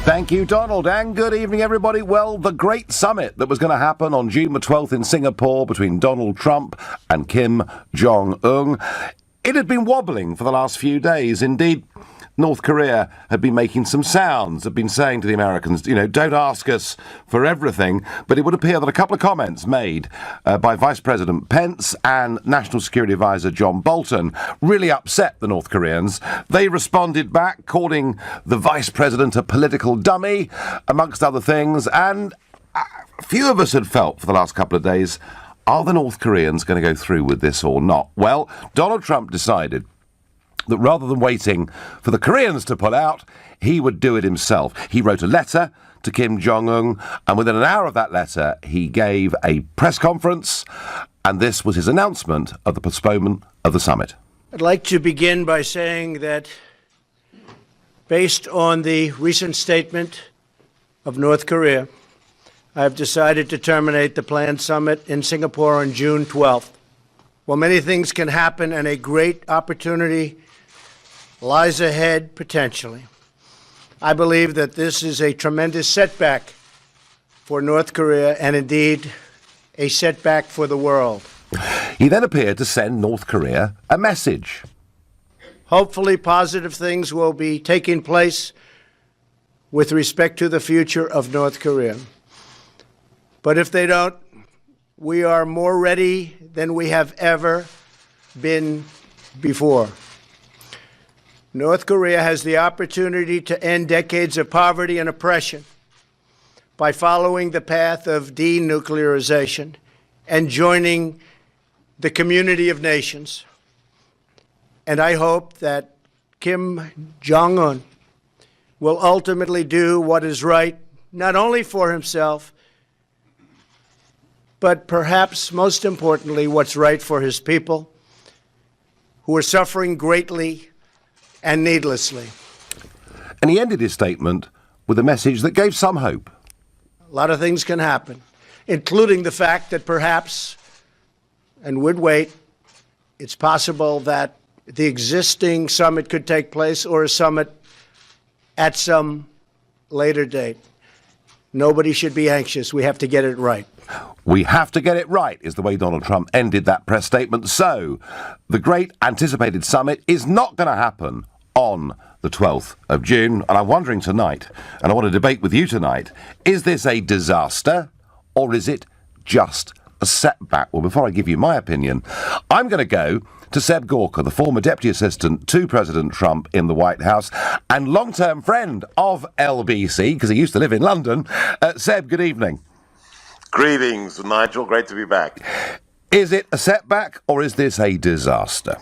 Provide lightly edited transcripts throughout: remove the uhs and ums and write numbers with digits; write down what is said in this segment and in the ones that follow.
Thank you, Donald, and good evening, everybody. Well, the great summit that was going to happen on June the 12th in Singapore between Donald Trump and Kim Jong-un, it had been wobbling for the last few days. Indeed, North Korea had been making some sounds, had been saying to the Americans, don't ask us for everything. But it would appear that a couple of comments made by Vice President Pence and National Security Advisor John Bolton really upset the North Koreans. They responded back, calling the Vice President a political dummy, amongst other things. And a few of us had felt for the last couple of days, are the North Koreans going to go through with this or not? Well, Donald Trump decided that rather than waiting for the Koreans to pull out, he would do it himself. He wrote a letter to Kim Jong-un, and within an hour of that letter, he gave a press conference, and this was his announcement of the postponement of the summit. I'd like to begin by saying that based on the recent statement of North Korea, I have decided to terminate the planned summit in Singapore on June 12th. While many things can happen and a great opportunity lies ahead potentially, I believe that this is a tremendous setback for North Korea and indeed a setback for the world. He then appeared to send North Korea a message. Hopefully positive things will be taking place with respect to the future of North Korea. But if they don't, we are more ready than we have ever been before. North Korea has the opportunity to end decades of poverty and oppression by following the path of denuclearization and joining the community of nations. And I hope that Kim Jong-un will ultimately do what is right, not only for himself, but perhaps most importantly, what's right for his people, who are suffering greatly and needlessly. And he ended his statement with a message that gave some hope. A lot of things can happen, including the fact that perhaps, and would wait, it's possible that the existing summit could take place or a summit at some later date. Nobody should be anxious. We have to get it right. We have to get it right, is the way Donald Trump ended that press statement. So, the great anticipated summit is not going to happen on the 12th of June. And I'm wondering tonight, and I want to debate with you tonight, is this a disaster or is it just a setback? Well, before I give you my opinion, I'm going to go to Seb Gorka, the former Deputy Assistant to President Trump in the White House and long-term friend of LBC, because he used to live in London. Seb, good evening. Greetings, Nigel. Great to be back. Is it a setback or is this a disaster?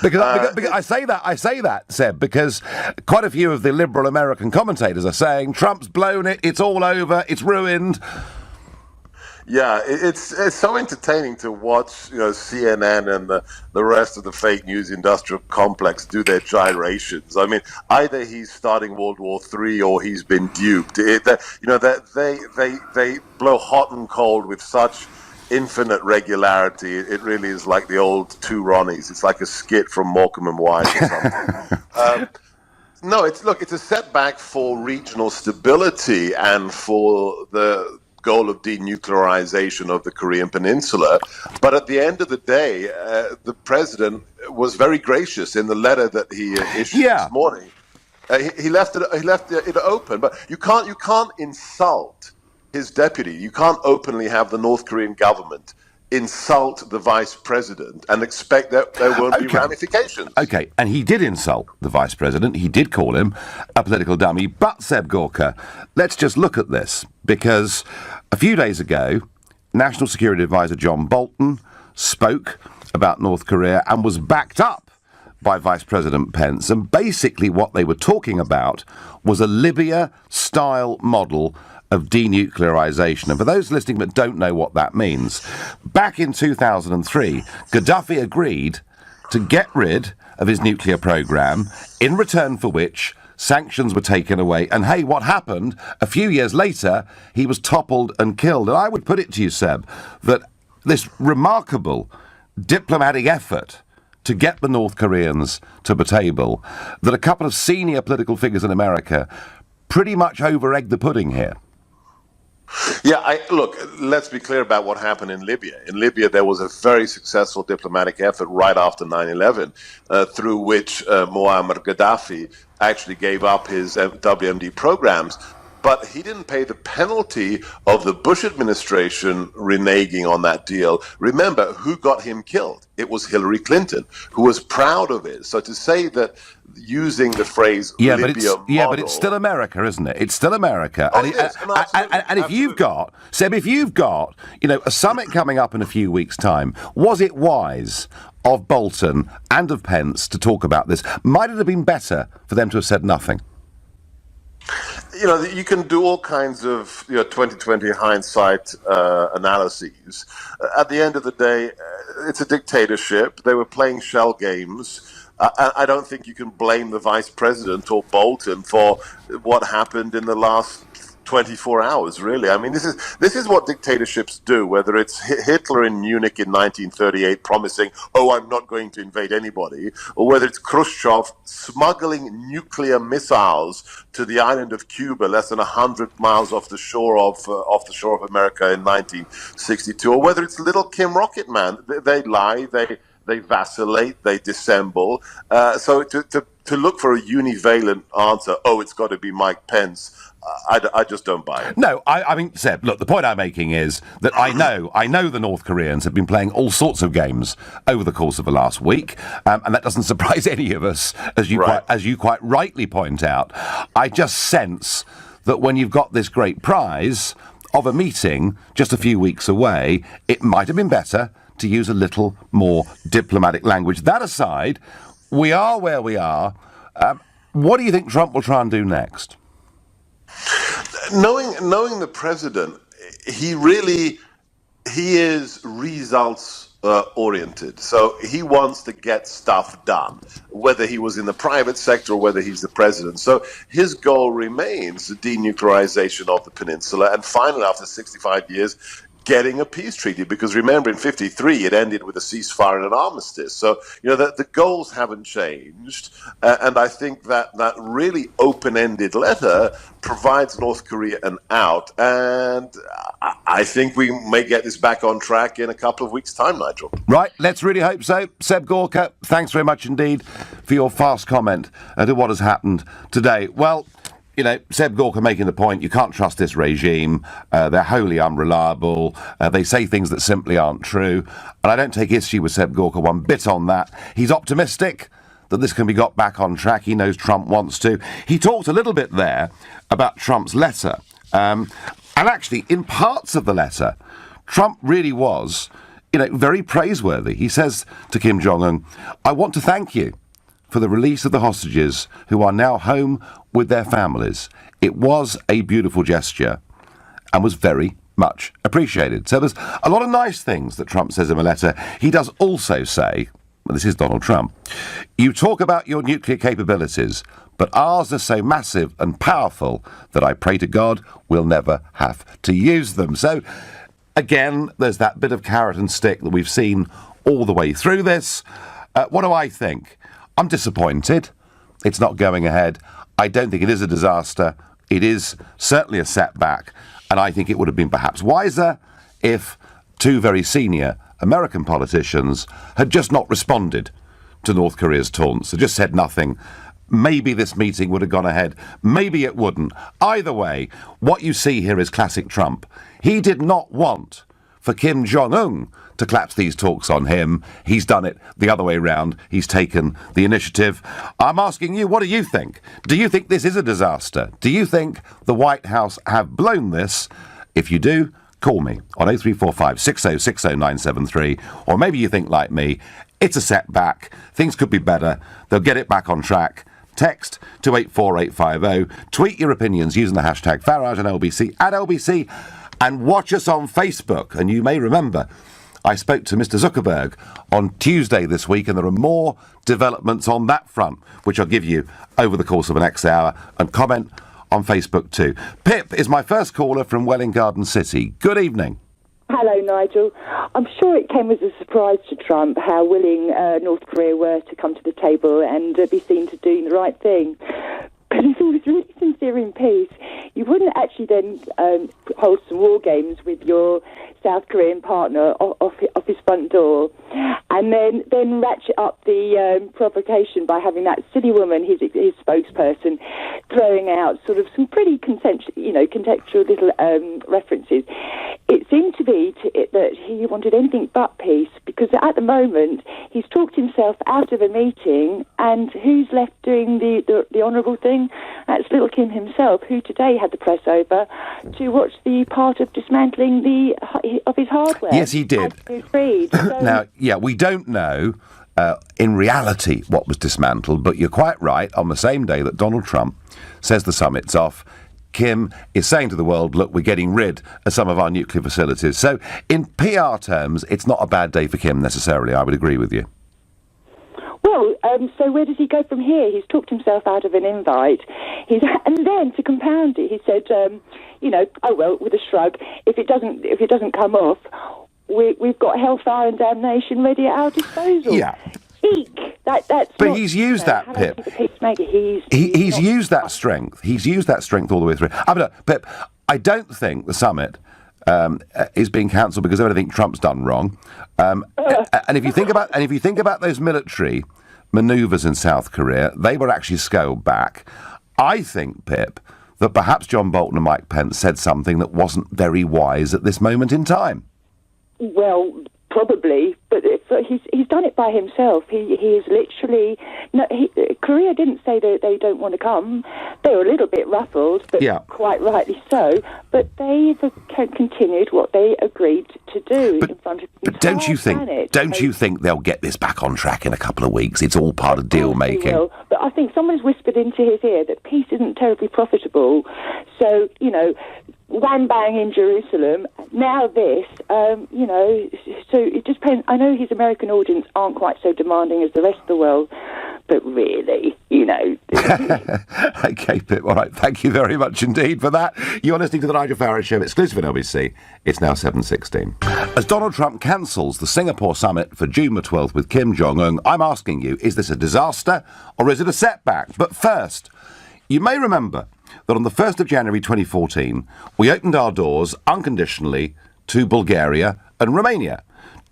because I say that, Seb, because quite a few of the liberal American commentators are saying Trump's blown it, it's all over, it's ruined. Yeah, it's so entertaining to watch, CNN and the rest of the fake news industrial complex do their gyrations. I mean, either he's starting World War III or he's been duped. They blow hot and cold with such infinite regularity. It really is like the old Two Ronnies. It's like a skit from Morecambe and Wise or something. No, it's a setback for regional stability and for the goal of denuclearization of the Korean Peninsula. But at the end of the day, the president was very gracious in the letter that he issued this morning. He left it open, but you can't insult his deputy. You can't openly have the North Korean government insult the vice president and expect that there won't be ramifications. Okay, and he did insult the vice president. He did call him a political dummy. But, Seb Gorka, let's just look at this, because a few days ago, National Security Advisor John Bolton spoke about North Korea and was backed up by Vice President Pence. And basically what they were talking about was a Libya-style model of denuclearization. And for those listening that don't know what that means, back in 2003, Gaddafi agreed to get rid of his nuclear program, in return for which sanctions were taken away. And hey, what happened? A few years later, he was toppled and killed. And I would put it to you, Seb, that this remarkable diplomatic effort to get the North Koreans to the table that a couple of senior political figures in America pretty much over-egged the pudding here? Yeah, look, let's be clear about what happened in Libya. In Libya, there was a very successful diplomatic effort right after 9/11, through which Muammar Gaddafi actually gave up his WMD programs. But he didn't pay the penalty of the Bush administration reneging on that deal. Remember, who got him killed? It was Hillary Clinton, who was proud of it. So to say that using the phrase Libya model... but it's still America, isn't it? It's still America. Oh, it is. No, and if you've got, Seb, a summit coming up in a few weeks' time, was it wise of Bolton and of Pence to talk about this? Might it have been better for them to have said nothing? You can do all kinds of 2020 hindsight analyses. At the end of the day, it's a dictatorship. They were playing shell games. I don't think you can blame the vice president or Bolton for what happened in the last 24 hours, really. I mean, this is what dictatorships do, whether it's Hitler in Munich in 1938 promising, I'm not going to invade anybody, or whether it's Khrushchev smuggling nuclear missiles to the island of Cuba, less than 100 miles off the shore of America in 1962, or whether it's little Kim Rocketman. They lie, they vacillate, they dissemble. So to look for a univalent answer, it's got to be Mike Pence, I just don't buy it. No, I mean, Seb, look, the point I'm making is that I know the North Koreans have been playing all sorts of games over the course of the last week, and that doesn't surprise any of us, as you quite rightly point out. I just sense that when you've got this great prize of a meeting just a few weeks away, it might have been better to use a little more diplomatic language. That aside, we are where we are. What do you think Trump will try and do next? Knowing the president, he is results oriented. So he wants to get stuff done, whether he was in the private sector or whether he's the president. So his goal remains the denuclearization of the peninsula, and finally, after 65 years, getting a peace treaty, because remember, in 1953 it ended with a ceasefire and an armistice. So the goals haven't changed, and I think that really open-ended letter provides North Korea an out, and I think we may get this back on track in a couple of weeks' time, Nigel. Right, let's really hope so. Seb Gorka, thanks very much indeed for your fast comment to what has happened today. Well, Seb Gorka making the point, you can't trust this regime. They're wholly unreliable. They say things that simply aren't true. And I don't take issue with Seb Gorka one bit on that. He's optimistic that this can be got back on track. He knows Trump wants to. He talked a little bit there about Trump's letter. And actually, in parts of the letter, Trump really was, very praiseworthy. He says to Kim Jong-un, I want to thank you for the release of the hostages who are now home with their families. It was a beautiful gesture and was very much appreciated. So there's a lot of nice things that Trump says in the letter. He does also say, well, this is Donald Trump, you talk about your nuclear capabilities, but ours are so massive and powerful that I pray to God we'll never have to use them. So again, there's that bit of carrot and stick that we've seen all the way through this. What do I think? I'm disappointed. It's not going ahead. I don't think it is a disaster. It is certainly a setback. And I think it would have been perhaps wiser if two very senior American politicians had just not responded to North Korea's taunts. They just said nothing. Maybe this meeting would have gone ahead. Maybe it wouldn't. Either way, what you see here is classic Trump. He did not want for Kim Jong-un to collapse these talks on him. He's done it the other way round. He's taken the initiative. I'm asking you, what do you think? Do you think this is a disaster? Do you think the White House have blown this? If you do, call me on 0345 6060 973. Or maybe you think like me, it's a setback. Things could be better. They'll get it back on track. Text to 84850. Tweet your opinions using the hashtag Farage and LBC at LBC. And watch us on Facebook. And you may remember, I spoke to Mr. Zuckerberg on Tuesday this week, and there are more developments on that front, which I'll give you over the course of the next hour, and comment on Facebook too. Pip is my first caller from Welwyn Garden City. Good evening. Hello, Nigel. I'm sure it came as a surprise to Trump how willing North Korea were to come to the table and be seen to doing the right thing. But if he was really sincere in peace, you wouldn't actually then hold some war games with your South Korean partner off his front door, and then ratchet up the provocation by having that silly woman, his spokesperson, throwing out sort of some pretty contextual little references. It seemed to be that he wanted anything but peace, because at the moment he's talked himself out of a meeting, and who's left doing the honourable thing? That's little Kim himself, who today had the press over to watch the part of dismantling of his hardware. Yes, he did. Now, we don't know in reality what was dismantled, but you're quite right. On the same day that Donald Trump says the summit's off, Kim is saying to the world, look, we're getting rid of some of our nuclear facilities. So in PR terms, it's not a bad day for Kim necessarily. I would agree with you. Well, so where does he go from here? He's talked himself out of an invite. And then to compound it, he said, oh well, with a shrug, if it doesn't come off, we've got hellfire and damnation ready at our disposal. Yeah. Eek! That's. But he's used that, Pip. He's used that strength. He's used that strength all the way through. Pip, I don't think the summit is being cancelled because of anything Trump's done wrong. And if you think about those military manoeuvres in South Korea, they were actually scaled back. I think, Pip, that perhaps John Bolton and Mike Pence said something that wasn't very wise at this moment in time. Well, probably, but he's done it by himself. He is literally... Korea didn't say that they don't want to come. They were a little bit ruffled, but quite rightly so. But they've continued what they agreed to do in front of the But don't you think they'll get this back on track in a couple of weeks? It's all part of deal making. But I think someone's whispered into his ear that peace isn't terribly profitable. So, wham bang in Jerusalem. Now this, so it just depends. I know his American audience aren't quite so demanding as the rest of the world, but really, Okay, Pip, all right. Thank you very much indeed for that. You're listening to the Nigel Farage Show, exclusive on LBC. It's now 7:16. As Donald Trump cancels the Singapore summit for June the 12th with Kim Jong-un, I'm asking you, is this a disaster or is it a setback? But first, you may remember that on the 1st of January 2014, we opened our doors unconditionally to Bulgaria and Romania.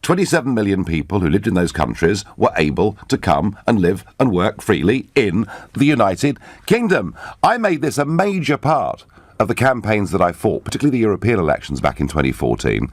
27 million people who lived in those countries were able to come and live and work freely in the United Kingdom. I made this a major part of the campaigns that I fought, particularly the European elections back in 2014.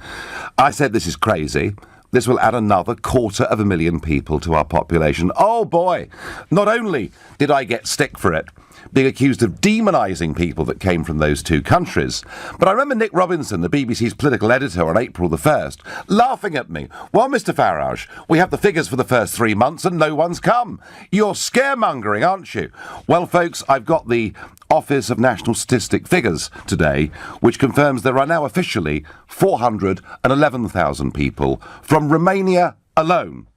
I said this is crazy. This will add another 250,000 people to our population. Oh boy, not only did I get stick for it, being accused of demonising people that came from those two countries. But I remember Nick Robinson, the BBC's political editor, on April the 1st, laughing at me. Well, Mr Farage, we have the figures for the first 3 months and no one's come. You're scaremongering, aren't you? Well, folks, I've got the Office of National Statistic figures today, which confirms there are now officially 411,000 people from Romania alone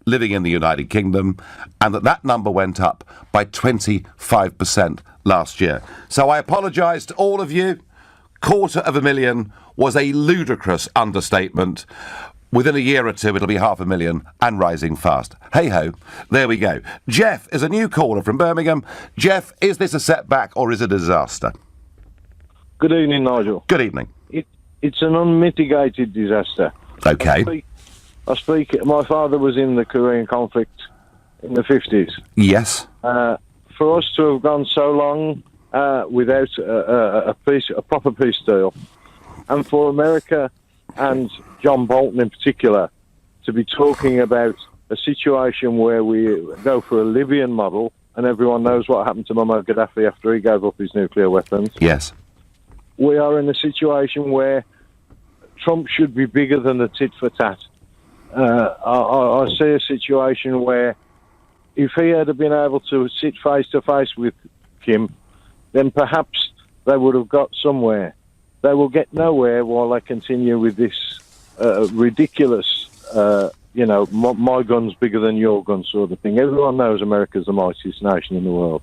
living in the United Kingdom, and that number went up by 25% last year. So I apologise to all of you. 250,000 was a ludicrous understatement. Within a year or two, it'll be 500,000 and rising fast. Hey-ho, there we go. Jeff is a new caller from Birmingham. Jeff, is this a setback or is it a disaster? Good evening, Nigel. Good evening. It's an unmitigated disaster. Okay. My father was in the Korean conflict in the 50s. Yes. For us to have gone so long without a proper peace deal, and for America and John Bolton in particular to be talking about a situation where we go for a Libyan model, and everyone knows what happened to Muammar Gaddafi after he gave up his nuclear weapons. Yes. We are in a situation where Trump should be bigger than the tit for tat. I see a situation where if he had been able to sit face to face with Kim, then perhaps they would have got somewhere. They will get nowhere while they continue with this ridiculous, my gun's bigger than your gun sort of thing. Everyone knows America's the mightiest nation in the world.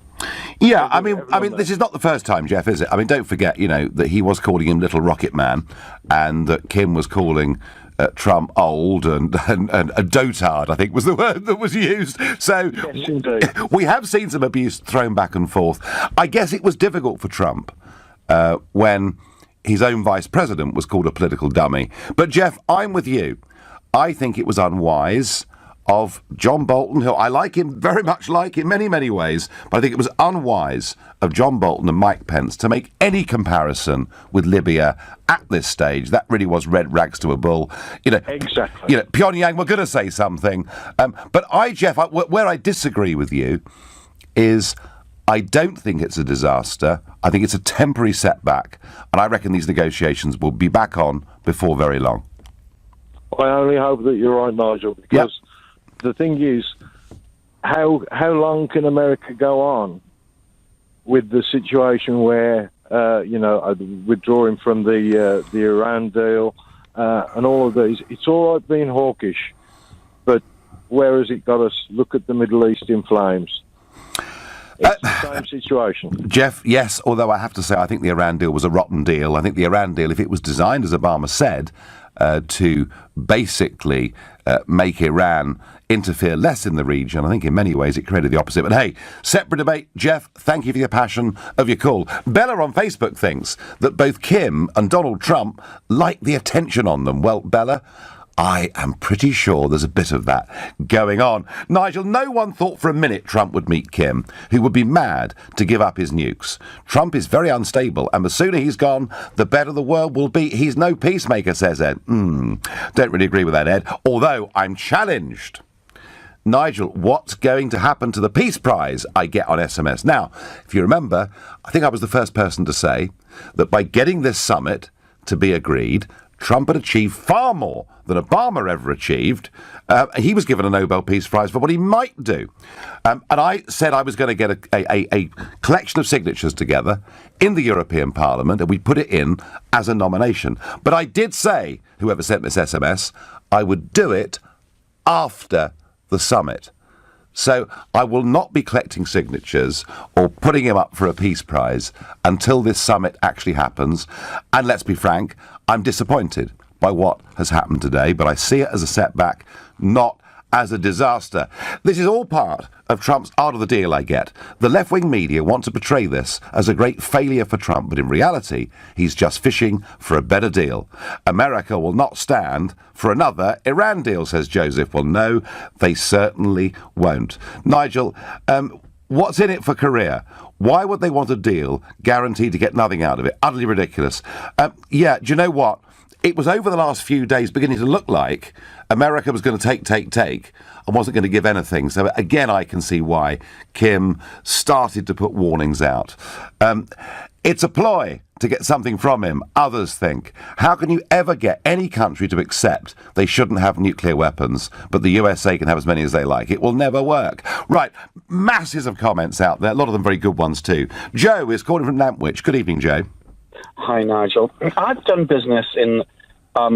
Yeah, I mean, this is not the first time, Jeff, is it? I mean, don't forget, that he was calling him Little Rocket Man, and that Kim was calling Trump old and a dotard, I think was the word that was used. So Yes, indeed. we have seen some abuse thrown back and forth. I guess it was difficult for Trump when his own vice president was called a political dummy. But, Jeff, I'm with you. I think it was unwise of John Bolton, who I like him, very much like in many, many ways, but I think it was unwise of John Bolton and Mike Pence to make any comparison with Libya at this stage. That really was red rags to a bull. Exactly. Pyongyang were going to say something. But Jeff, where I disagree with you is I don't think it's a disaster. I think it's a temporary setback. And I reckon these negotiations will be back on before very long. I only hope that you're right, Nigel, because the thing is, how long can America go on with the situation where, withdrawing from the Iran deal and all of these? It's all right being hawkish, but where has it got us? Look at the Middle East in flames. It's the same situation. Jeff, yes, although I have to say I think the Iran deal was a rotten deal. I think the Iran deal, if it was designed, as Obama said, to basically make Iran interfere less in the region, I think in many ways it created the opposite. But hey, separate debate. Jeff, thank you for your passion of your call. Bella on Facebook thinks that both Kim and Donald Trump like the attention on them. Well, Bella, I am pretty sure there's a bit of that going on. Nigel, no one thought for a minute Trump would meet Kim, who would be mad to give up his nukes. Trump is very unstable, and the sooner he's gone, the better the world will be. He's no peacemaker, says Ed. Don't really agree with that, Ed, although I'm challenged. Nigel, what's going to happen to the Peace Prize I get on SMS? Now, if you remember, I think I was the first person to say that by getting this summit to be agreed, Trump had achieved far more than Obama ever achieved. He was given a Nobel Peace Prize for what he might do. And I said I was going to get a collection of signatures together in the European Parliament, and we'd put it in as a nomination. But I did say, whoever sent this SMS, I would do it after the summit. So I will not be collecting signatures or putting him up for a peace prize until this summit actually happens. And let's be frank, I'm disappointed by what has happened today, but I see it as a setback, not as a disaster. This is all part of Trump's art of the deal, I get. The left-wing media want to portray this as a great failure for Trump, but in reality, he's just fishing for a better deal. America will not stand for another Iran deal, says Joseph. Well, no, they certainly won't. Nigel, what's in it for Korea? Why would they want a deal guaranteed to get nothing out of it? Utterly ridiculous. Do you know what? It was over the last few days beginning to look like America was going to take, and wasn't going to give anything. So again, I can see why Kim started to put warnings out. It's a ploy to get something from him, others think. How can you ever get any country to accept they shouldn't have nuclear weapons, but the USA can have as many as they like? It will never work. Right, masses of comments out there, a lot of them very good ones too. Joe is calling from Nantwich. Good evening, Joe. Hi, Nigel. I've done business in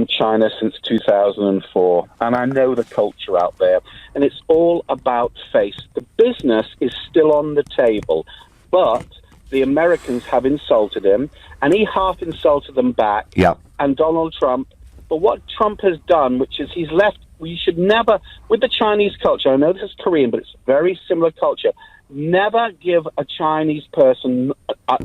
China since 2004, and I know the culture out there, and it's all about face. The business is still on the table, but the Americans have insulted him, and he half insulted them back. Yeah. And Donald Trump. But what Trump has done, which is he's left, we should never, with the Chinese culture, I know this is Korean, but it's very similar culture, never give a Chinese person,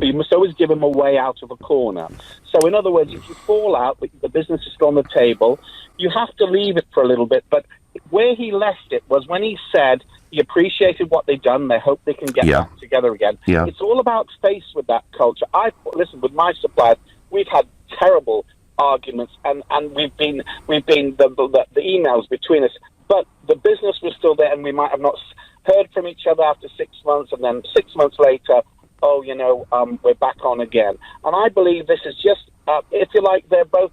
you must always give him a way out of a corner. So in other words, if you fall out, the business is still on the table, you have to leave it for a little bit. But where he left it was when he said he appreciated what they've done, they hope they can get back together again. Yeah. It's all about face with that culture. Listen, with my suppliers, we've had terrible arguments, and we've been the emails between us, but the business was still there, and we might have not heard from each other after 6 months, and then 6 months later, we're back on again. And I believe this is just, if you like, they're both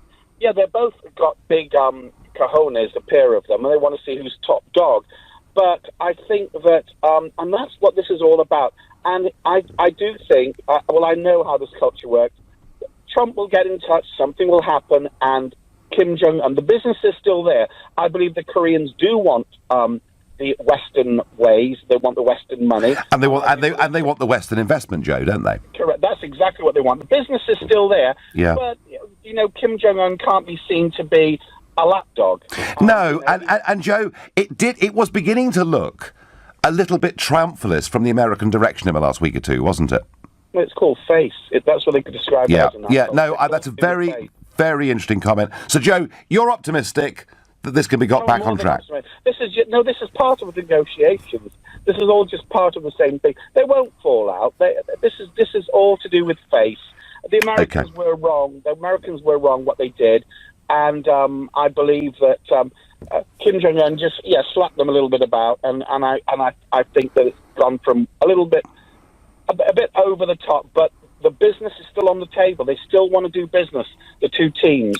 got big cojones, the pair of them, and they want to see who's top dog. But I think that, and that's what this is all about. And I do think, I know how this culture works. Trump will get in touch, something will happen, and Kim Jong-un, the business is still there. I believe the Koreans do want the Western ways. They want the Western money, And they want and they want the Western investment, Joe, don't they? correct. That's exactly what they want. The business is still there, Yeah. but Kim Jong Un can't be seen to be a lapdog. No, and Joe, it was beginning to look a little bit triumphalist from the American direction in the last week or two, wasn't it? It's called face. That's what they could describe it as. That's a very, very interesting comment. So, Joe, you're optimistic that this can be got back on track. This is part of the negotiations. This is all just part of the same thing. They won't fall out. This is all to do with face. The Americans were wrong. The Americans were wrong what they did, and I believe that Kim Jong Un just slapped them a little bit about, and I think that it's gone from a little bit a bit over the top, but the business is still on the table. They still want to do business, the two teams.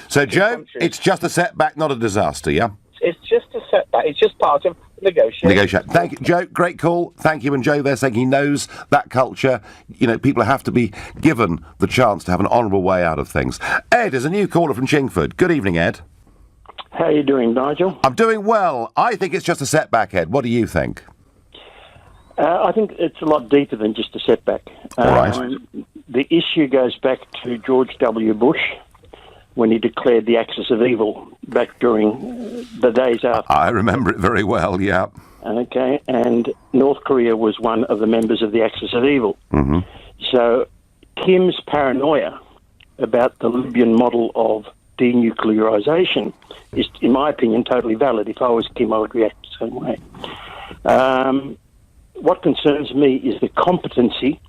So, Joe, it's just a setback, not a disaster, yeah? It's just a setback. It's just part of negotiation. Thank you, Joe. Great call. Thank you. And Joe there saying he knows that culture. People have to be given the chance to have an honourable way out of things. Ed is a new caller from Chingford. Good evening, Ed. How are you doing, Nigel? I'm doing well. I think it's just a setback, Ed. What do you think? I think it's a lot deeper than just a setback. All right. The issue goes back to George W. Bush when he declared the axis of evil back during the days after. I remember it very well, yeah. Okay, and North Korea was one of the members of the axis of evil. Mm-hmm. So Kim's paranoia about the Libyan model of denuclearization is, in my opinion, totally valid. If I was Kim, I would react the same way. What concerns me is the competency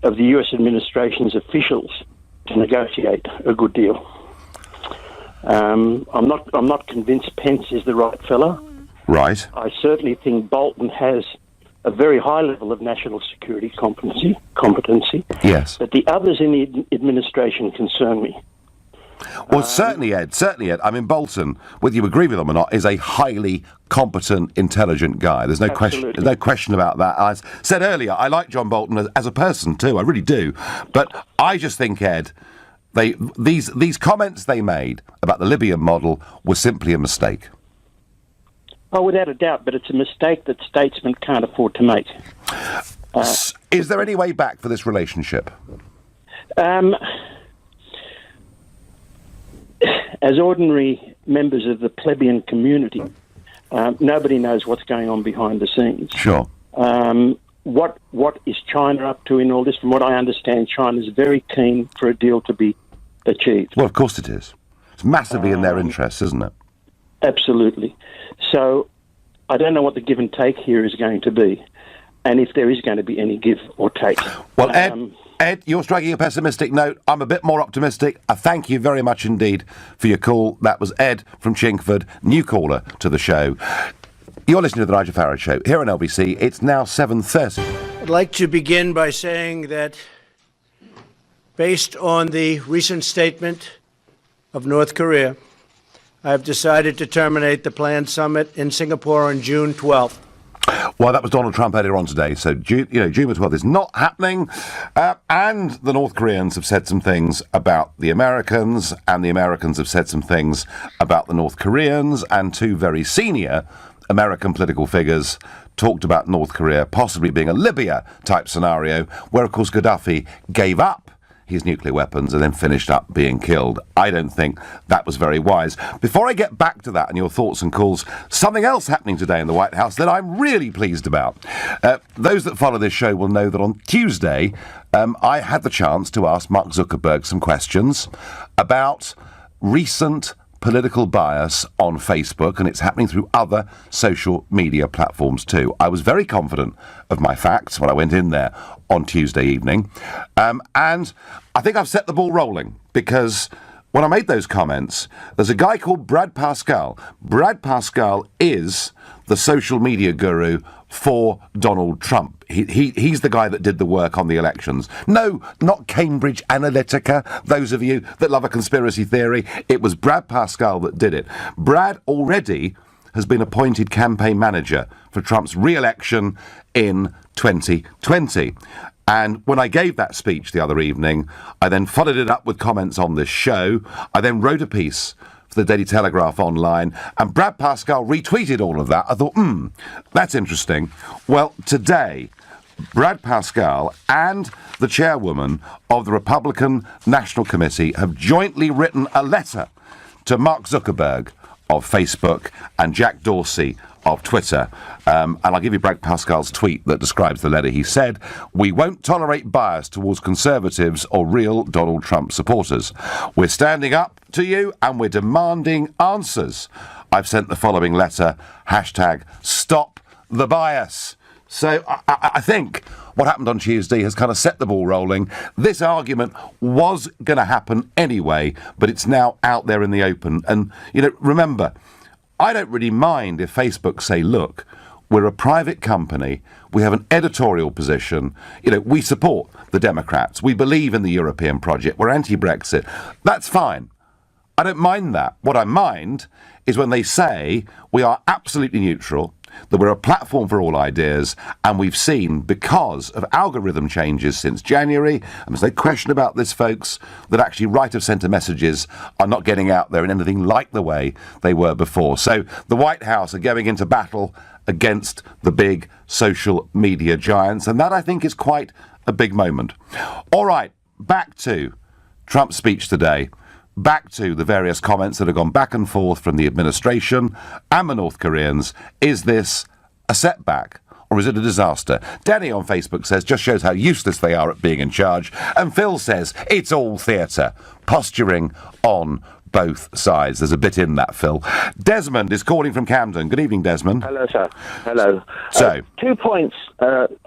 of the US administration's officials to negotiate a good deal. I'm not convinced Pence is the right fellow. Right. I certainly think Bolton has a very high level of national security competency. Yes. But the others in the administration concern me. Well, certainly, Ed. I mean, Bolton, whether you agree with him or not, is a highly competent, intelligent guy. There's no question. There's no question about that. I said earlier, I like John Bolton as a person too. I really do. But I just think, Ed, these comments they made about the Libyan model were simply a mistake. Oh, without a doubt. But it's a mistake that statesmen can't afford to make. Is there any way back for this relationship? As ordinary members of the plebeian community, nobody knows what's going on behind the scenes. Sure. What is China up to in all this? From what I understand, China's very keen for a deal to be achieved. Well, of course it is. It's massively in their interests, isn't it? Absolutely. So I don't know what the give and take here is going to be, and if there is going to be any give or take. Well, Ed, you're striking a pessimistic note. I'm a bit more optimistic. I thank you very much indeed for your call. That was Ed from Chingford, new caller to the show. You're listening to The Nigel Farage Show here on LBC. It's now 7:30. I'd like to begin by saying that based on the recent statement of North Korea, I've decided to terminate the planned summit in Singapore on June 12th. Well, that was Donald Trump earlier on today. So, June the 12th is not happening. And the North Koreans have said some things about the Americans, and the Americans have said some things about the North Koreans, and two very senior American political figures talked about North Korea possibly being a Libya-type scenario, where, of course, Gaddafi gave up his nuclear weapons and then finished up being killed. I don't think that was very wise. Before I get back to that and your thoughts and calls, something else happening today in the White House that I'm really pleased about. Those that follow this show will know that on Tuesday, I had the chance to ask Mark Zuckerberg some questions about recent political bias on Facebook, and it's happening through other social media platforms too. I was very confident of my facts when I went in there on Tuesday evening, and I think I've set the ball rolling, because when I made those comments, there's a guy called Brad Pascal. Brad Pascal is the social media guru for Donald Trump. He's the guy that did the work on the elections. No, not Cambridge Analytica, those of you that love a conspiracy theory. It was Brad Pascal that did it. Brad already has been appointed campaign manager for Trump's re-election in 2020. And when I gave that speech the other evening, I then followed it up with comments on this show. I then wrote a piece for the Daily Telegraph online, and Brad Pascal retweeted all of that. I thought, that's interesting. Well, today, Brad Pascal and the chairwoman of the Republican National Committee have jointly written a letter to Mark Zuckerberg of Facebook and Jack Dorsey of Twitter. And I'll give you Brad Pascal's tweet that describes the letter. He said, "We won't tolerate bias towards conservatives or real Donald Trump supporters. We're standing up to you and we're demanding answers. I've sent the following letter, #StopTheBias." So I think what happened on Tuesday has kind of set the ball rolling. This argument was going to happen anyway, but it's now out there in the open. And, remember, I don't really mind if Facebook say, look, we're a private company, we have an editorial position, we support the Democrats, we believe in the European project, we're anti-Brexit. That's fine. I don't mind that. What I mind is when they say we are absolutely neutral, that we're a platform for all ideas, and we've seen, because of algorithm changes since January, and there's no question about this, folks, that actually right-of-centre messages are not getting out there in anything like the way they were before. So the White House are going into battle against the big social media giants, and that, I think, is quite a big moment. All right, back to Trump's speech today. Back to the various comments that have gone back and forth from the administration and the North Koreans. Is this a setback or is it a disaster? Danny on Facebook says, just shows how useless they are at being in charge. And Phil says, it's all theatre, posturing on both sides. There's a bit in that, Phil. Desmond is calling from Camden. Good evening, Desmond. Hello, sir. Hello. So, 2 points,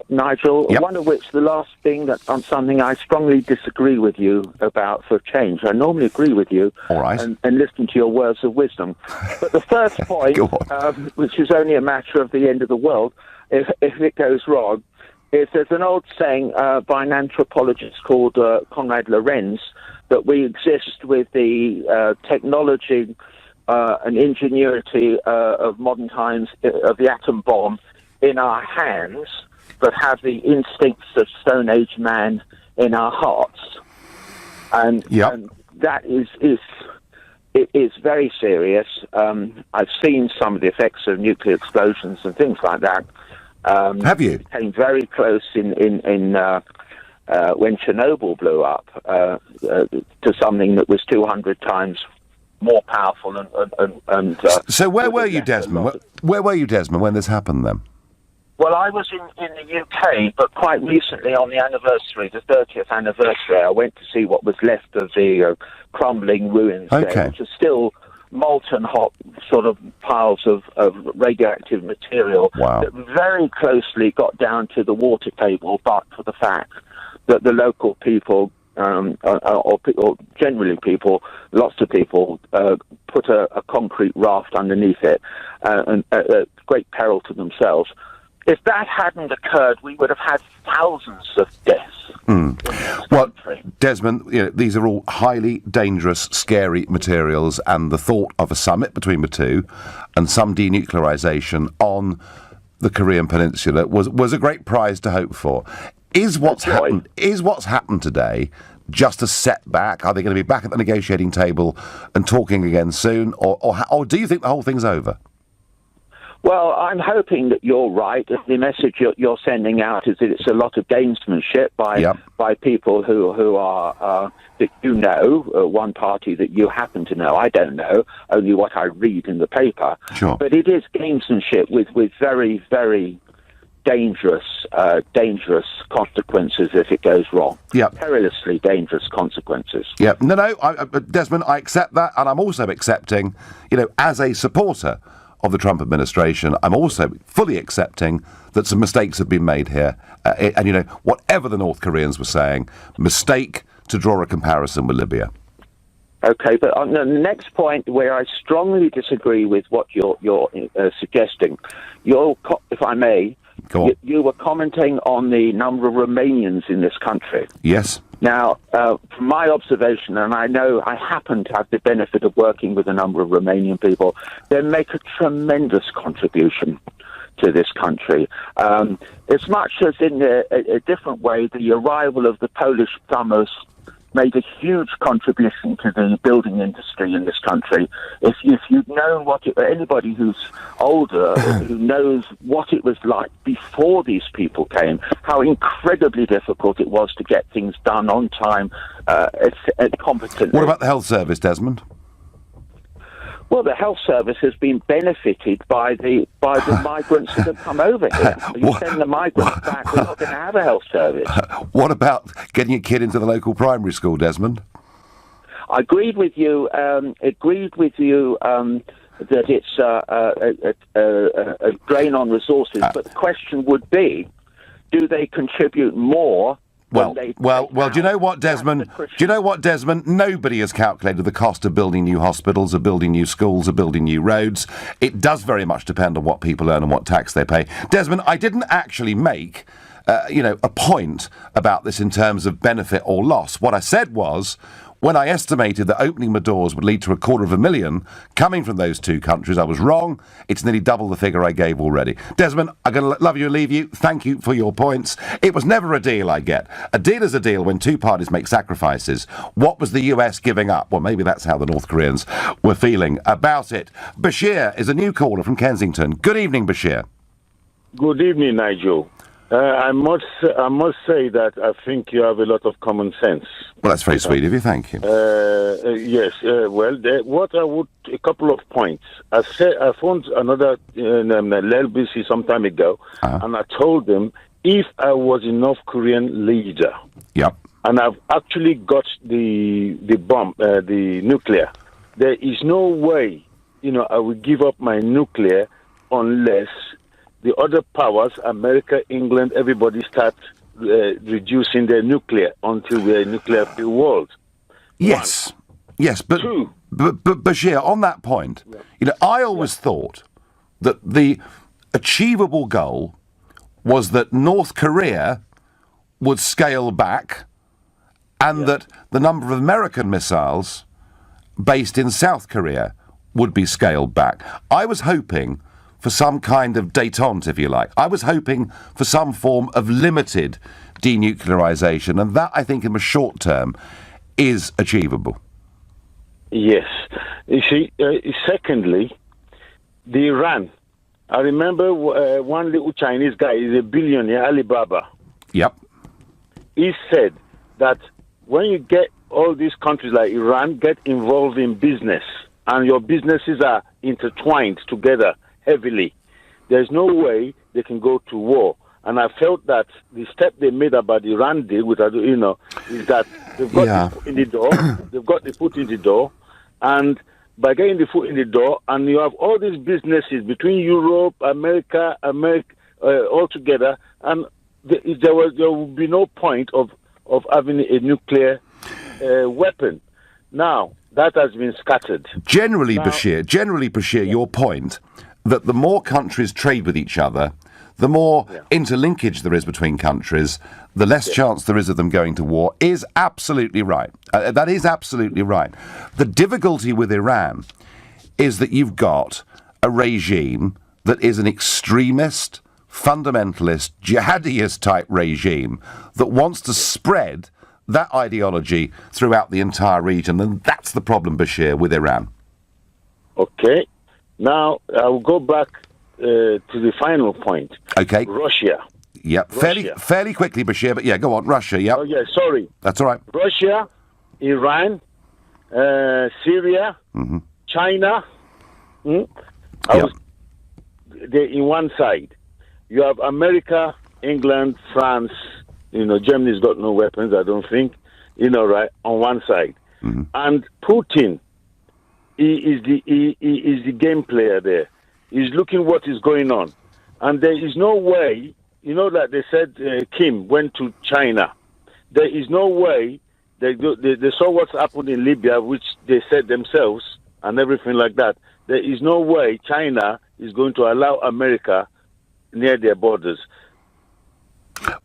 Nigel. Yep. One of which, the last thing, that on something I strongly disagree with you about for change. I normally agree with you. All right. And listen to your words of wisdom. But the first point, which is only a matter of the end of the world, if it goes wrong, is there's an old saying by an anthropologist called Konrad Lorenz, that we exist with the technology and ingenuity of modern times, of the atom bomb, in our hands, but have the instincts of Stone Age man in our hearts. And, and that is very serious. I've seen some of the effects of nuclear explosions and things like that. Have you? It came very close in when Chernobyl blew up to something that was 200 times more powerful. So where were you, Desmond? Where were you, Desmond, when this happened then? Well, I was in the UK, but quite recently on the anniversary, the 30th anniversary, I went to see what was left of the crumbling ruins there, which are still molten hot sort of piles of radioactive material that very closely got down to the water table, but for the fact that the local people, or generally people, lots of people, put a concrete raft underneath it, and at great peril to themselves. If that hadn't occurred, we would have had thousands of deaths. Well, Desmond, these are all highly dangerous, scary materials, and the thought of a summit between the two and some denuclearization on the Korean Peninsula was a great prize to hope for. Is what's happened today just a setback? Are they going to be back at the negotiating table and talking again soon, or do you think the whole thing's over? Well, I'm hoping that you're right. The message you're sending out is that it's a lot of gamesmanship by people who are that you know, one party that you happen to know. I don't know, only what I read in the paper. Sure. But it is gamesmanship with very, very dangerous consequences if it goes wrong. Perilously dangerous consequences. Desmond, I accept that, and I'm also accepting, as a supporter of the Trump administration, I'm also fully accepting that some mistakes have been made here. And, whatever the North Koreans were saying, mistake to draw a comparison with Libya. Okay, but on the next point where I strongly disagree with what you're suggesting, if I may, you were commenting on the number of Romanians in this country. Yes. Now, from my observation, and I happen to have the benefit of working with a number of Romanian people, they make a tremendous contribution to this country. As much as in a different way, the arrival of the Polish plumbers made a huge contribution to the building industry in this country. If you'd known anybody who's older, who knows what it was like before these people came, how incredibly difficult it was to get things done on time, competently. What about the health service, Desmond? Well, the health service has been benefited by the migrants that have come over here. You send the migrants back, we're not going to have a health service. What about getting a kid into the local primary school, Desmond? I agreed with you. That it's a drain on resources. But the question would be, do they contribute more? Well, do you know what, Desmond? Nobody has calculated the cost of building new hospitals, of building new schools, of building new roads. It does very much depend on what people earn and what tax they pay. Desmond, I didn't actually make, a point about this in terms of benefit or loss. What I said was, when I estimated that opening my doors would lead to 250,000 coming from those two countries, I was wrong. It's nearly double the figure I gave already. Desmond, I'm going to love you and leave you. Thank you for your points. It was never a deal, I get. A deal is a deal when two parties make sacrifices. What was the US giving up? Well, maybe that's how the North Koreans were feeling about it. Bashir is a new caller from Kensington. Good evening, Bashir. Good evening, Nigel. I must say that I think you have a lot of common sense. Well, that's very sweet of you. Thank you. Yes. A couple of points. I phoned another LBC some time ago, and I told them if I was a North Korean leader, yep, and I've actually got the bomb, the nuclear, there is no way, I will give up my nuclear unless the other powers, America, England, everybody start reducing their nuclear until we're a nuclear-free world. Yes, but Bashir, on that point, I always thought that the achievable goal was that North Korea would scale back and that the number of American missiles based in South Korea would be scaled back. I was hoping for some kind of détente, if you like. I was hoping for some form of limited denuclearization, and that, I think, in the short term, is achievable. Yes. You see, secondly, the Iran. I remember one little Chinese guy, he's a billionaire, Alibaba. Yep. He said that when you get all these countries like Iran get involved in business, and your businesses are intertwined together heavily, there's no way they can go to war. And I felt that the step they made about the Iran deal, is that they've got the foot in the door. They've got the foot in the door, and by getting the foot in the door, and you have all these businesses between Europe, America, all together, and there would be no point of having a nuclear weapon. Now that has been scattered. Generally, Bashir, your point that the more countries trade with each other, the more interlinkage there is between countries, the less chance there is of them going to war, is absolutely right. That is absolutely right. The difficulty with Iran is that you've got a regime that is an extremist, fundamentalist, jihadist-type regime that wants to spread that ideology throughout the entire region, and that's the problem, Bashir, with Iran. Okay. Now, I will go back to the final point. Okay. Russia. Yep. Fairly quickly, Bashir, but go on. Russia, yep. Oh, yeah, sorry. That's all right. Russia, Iran, Syria, China. They're in one side. You have America, England, France, Germany's got no weapons, I don't think, right, on one side. And Putin, he is the game player there. He's looking what is going on. And there is no way, that they said Kim went to China. There is no way, they saw what's happened in Libya, which they said themselves, and everything like that. There is no way China is going to allow America near their borders.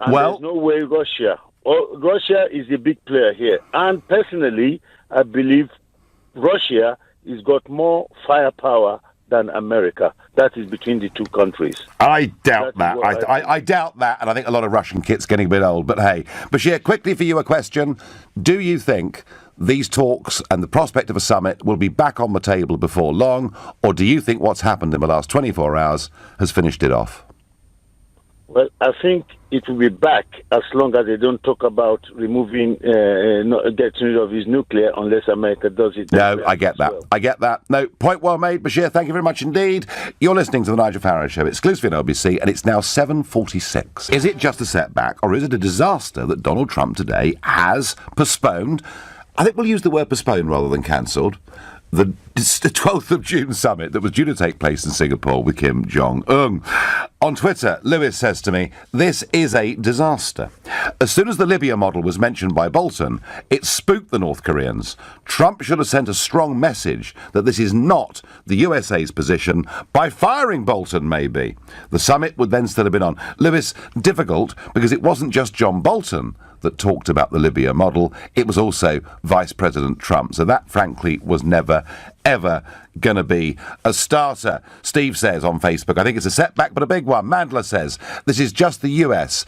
And there's no way Russia. Russia is the big player here. And personally, I believe Russia has got more firepower than America. That is between the two countries. I doubt That's that. what I doubt that, and I think a lot of Russian kit's getting a bit old. But hey, Bashir, quickly for you a question. Do you think these talks and the prospect of a summit will be back on the table before long, or do you think what's happened in the last 24 hours has finished it off? Well, I think it will be back as long as they don't talk about removing, getting rid of his nuclear unless America does it. No, I get that. I get that. No, point well made, Bashir. Thank you very much indeed. You're listening to the Nigel Farage Show, exclusively on LBC, and it's now 7:46. Is it just a setback, or is it a disaster that Donald Trump today has postponed? I think we'll use the word postponed rather than cancelled. The 12th of June summit that was due to take place in Singapore with Kim Jong-un. On Twitter, Lewis says to me, this is a disaster. As soon as the Libya model was mentioned by Bolton, it spooked the North Koreans. Trump should have sent a strong message that this is not the USA's position by firing Bolton, maybe. The summit would then still have been on. Lewis, difficult because it wasn't just John Bolton that talked about the Libya model, it was also Vice President Trump. So that, frankly, was never, ever going to be a starter. Steve says on Facebook, I think it's a setback, but a big one. Mandler says, this is just the US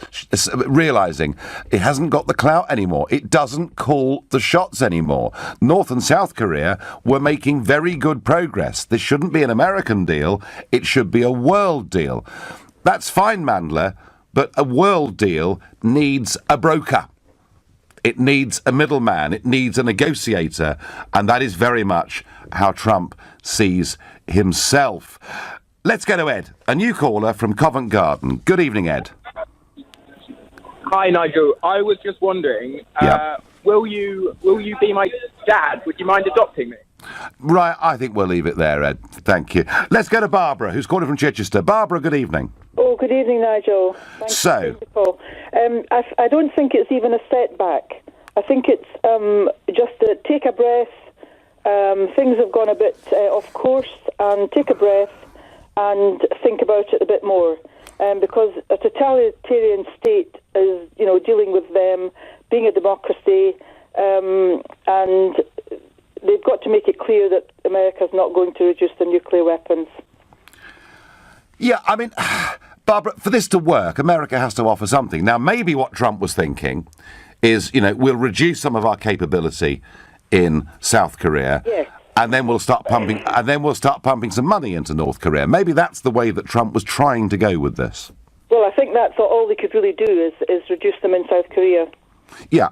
realising it hasn't got the clout anymore. It doesn't call the shots anymore. North and South Korea were making very good progress. This shouldn't be an American deal. It should be a world deal. That's fine, Mandler, but a world deal needs a broker. It needs a middleman. It needs a negotiator. And that is very much how Trump sees himself. Let's go to Ed, a new caller from Covent Garden. Good evening, Ed. Hi, Nigel. I was just wondering, will you be my dad? Would you mind adopting me? Right, I think we'll leave it there, Ed. Thank you. Let's go to Barbara, who's calling from Chichester. Barbara, good evening. Oh, good evening, Nigel. So, I don't think it's even a setback. I think it's just to take a breath. Things have gone a bit off course, and take a breath and think about it a bit more. Because a totalitarian state is, dealing with them being a democracy, and they've got to make it clear that America's not going to reduce their nuclear weapons. Yeah, I mean, Barbara, for this to work, America has to offer something. Now, maybe what Trump was thinking is, we'll reduce some of our capability in South Korea. Yes. And then we'll start pumping some money into North Korea. Maybe that's the way that Trump was trying to go with this. Well, I think that's all they could really do is reduce them in South Korea. Yeah,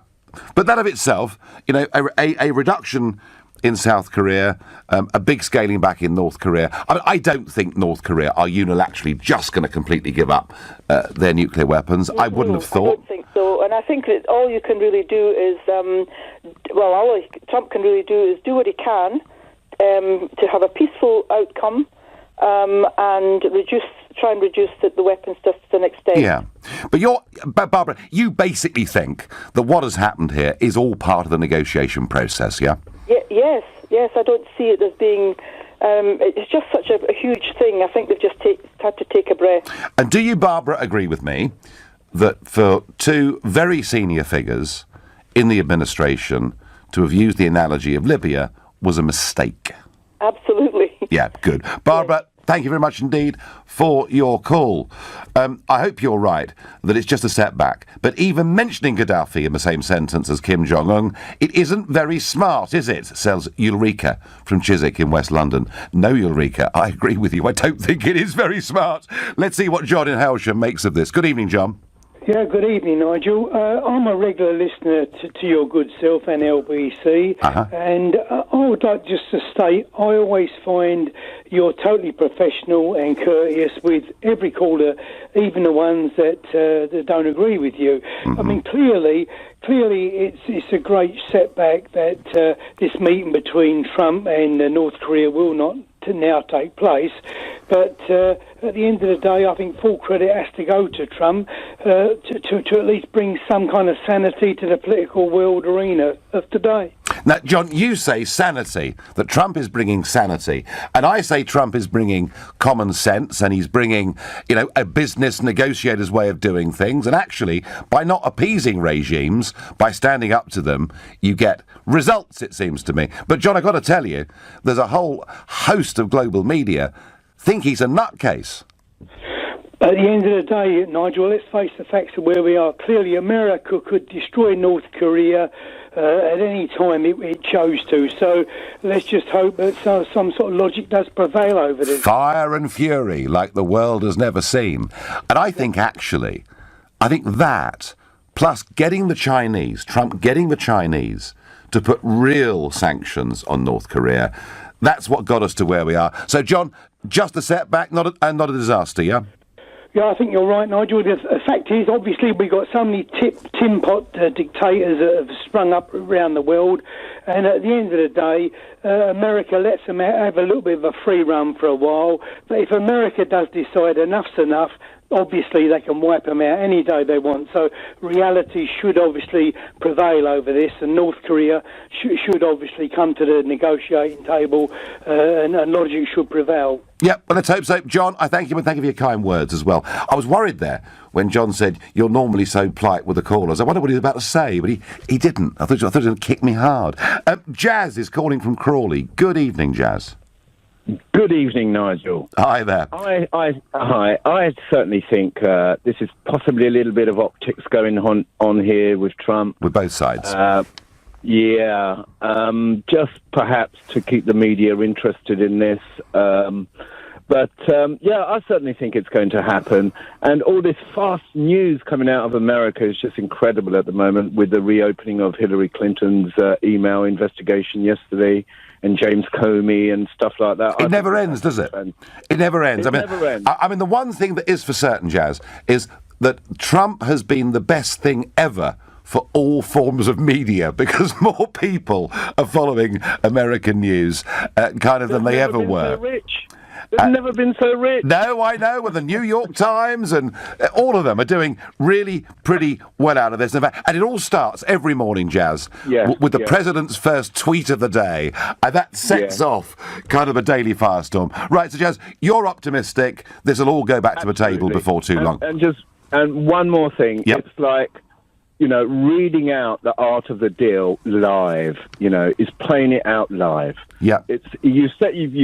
but that of itself, a reduction in South Korea, a big scaling back in North Korea. I don't think North Korea are unilaterally just going to completely give up their nuclear weapons. I wouldn't have thought. I don't think so. And I think that all you can really do is, all Trump can really do is do what he can to have a peaceful outcome and try and reduce the weapons just to an extent. Yeah. But Barbara, you basically think that what has happened here is all part of the negotiation process, yeah? Yes, I don't see it as being... it's just such a huge thing. I think they've just had to take a breath. And do you, Barbara, agree with me that for two very senior figures in the administration to have used the analogy of Libya was a mistake? Absolutely. Yeah, good. Barbara, thank you very much indeed for your call. I hope you're right that it's just a setback. But even mentioning Gaddafi in the same sentence as Kim Jong-un, it isn't very smart, is it? Says Ulrika from Chiswick in West London. No, Ulrika, I agree with you. I don't think it is very smart. Let's see what John in Hailsham makes of this. Good evening, John. Yeah, good evening, Nigel. I'm a regular listener to your good self and LBC, and I would like just to state I always find you're totally professional and courteous with every caller, even the ones that don't agree with you. I mean, clearly it's a great setback that this meeting between Trump and North Korea will not now take place, but at the end of the day, I think full credit has to go to Trump to at least bring some kind of sanity to the political world arena of today. Now, John, you say sanity, that Trump is bringing sanity. And I say Trump is bringing common sense, and he's bringing, a business negotiator's way of doing things. And actually, by not appeasing regimes, by standing up to them, you get results, it seems to me. But, John, I've got to tell you, there's a whole host of global media think he's a nutcase. At the end of the day, Nigel, let's face the facts of where we are. Clearly, America could destroy North Korea at any time it chose to. So let's just hope that some sort of logic does prevail over this. Fire and fury like the world has never seen. And I think that, plus getting the Chinese, Trump getting the Chinese to put real sanctions on North Korea, that's what got us to where we are. So, John, just a setback, not a disaster, yeah? Yeah, I think you're right, Nigel. The fact is, obviously, we've got so many tin pot dictators that have sprung up around the world, and at the end of the day, America lets them have a little bit of a free run for a while. But if America does decide enough's enough, obviously they can wipe them out any day they want. So reality should obviously prevail over this, and North Korea should obviously come to the negotiating table, and logic should prevail. Yep, well, let's hope so. John, I thank you, and thank you for your kind words as well. I was worried there when John said, you're normally so polite with the callers. I wondered what he was about to say, but he didn't. I thought he was going to kick me hard. Jazz is calling from Crawley. Good evening, Jazz. Good evening, Nigel. Hi there. I certainly think this is possibly a little bit of optics going on here with Trump. With both sides. Just perhaps to keep the media interested in this. But I certainly think it's going to happen. And all this fast news coming out of America is just incredible at the moment, with the reopening of Hillary Clinton's email investigation yesterday, and James Comey and stuff like that. It never ends, does it? It never ends. Never ends. I mean, the one thing that is for certain, Jazz, is that Trump has been the best thing ever for all forms of media, because more people are following American news than they ever were. So rich. They've never been so rich. No, I know. Well, the New York Times and all of them are doing really pretty well out of this. And it all starts every morning, Jazz, with the president's first tweet of the day. And that sets off kind of a daily firestorm. Right, so Jazz, you're optimistic. This will all go back to a table before too long. And one more thing. Yep. It's like, reading out the art of the deal live, is playing it out live. Yeah. You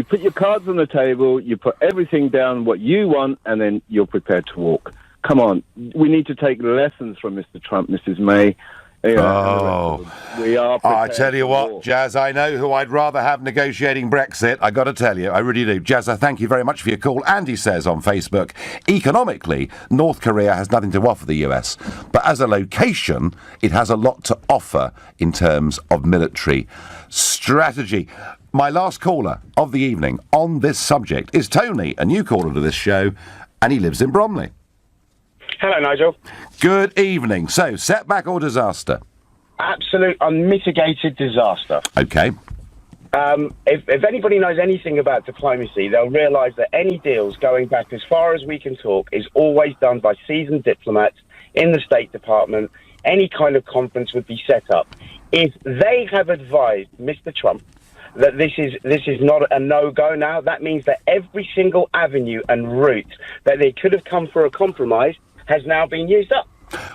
put your cards on the table, you put everything down what you want, and then you're prepared to walk. Come on. We need to take lessons from Mr. Trump, Mrs. May. We are. I tell you what, Jazz, I know who I'd rather have negotiating Brexit. I got to tell you, I really do. Jazz, I thank you very much for your call. Andy says on Facebook, economically, North Korea has nothing to offer the US, but as a location, it has a lot to offer in terms of military strategy. My last caller of the evening on this subject is Tony, a new caller to this show, and he lives in Bromley. Hello, Nigel. Good evening. So, setback or disaster? Absolute unmitigated disaster. Okay. If anybody knows anything about diplomacy, they'll realise that any deals going back as far as we can talk is always done by seasoned diplomats in the State Department. Any kind of conference would be set up. If they have advised Mr. Trump that this is not a no-go now, that means that every single avenue and route that they could have come for a compromise has now been used up.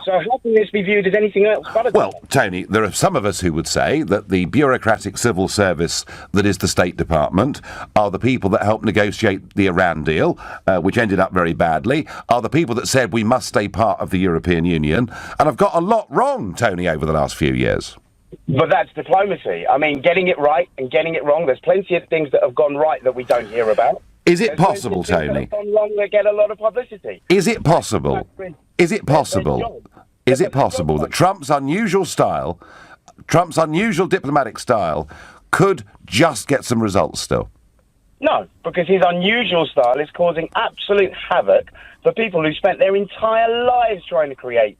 So how can this be viewed as anything else but a... Well, Tony, there are some of us who would say that the bureaucratic civil service that is the State Department are the people that helped negotiate the Iran deal, which ended up very badly, are the people that said we must stay part of the European Union, and have got a lot wrong, Tony, over the last few years. But that's diplomacy. I mean, getting it right and getting it wrong, there's plenty of things that have gone right that we don't hear about. Is it possible, Tony? That have gone wrong that get a lot of publicity. Is it possible? Is it possible? Is it possible that Trump's unusual diplomatic style, could just get some results still? No, because his unusual style is causing absolute havoc for people who spent their entire lives trying to create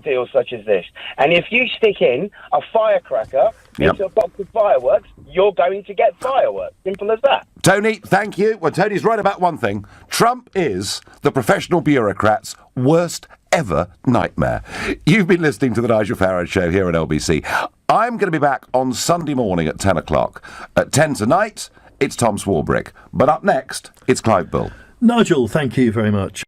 deals such as this. And if you stick in a firecracker into a box of fireworks, you're going to get fireworks. Simple as that. Tony, thank you. Well, Tony's right about one thing. Trump is the professional bureaucrat's worst ever nightmare. You've been listening to The Nigel Farage Show here on LBC. I'm going to be back on Sunday morning at 10 o'clock. At 10 tonight, it's Tom Swarbrick. But up next, it's Clive Bull. Nigel, thank you very much.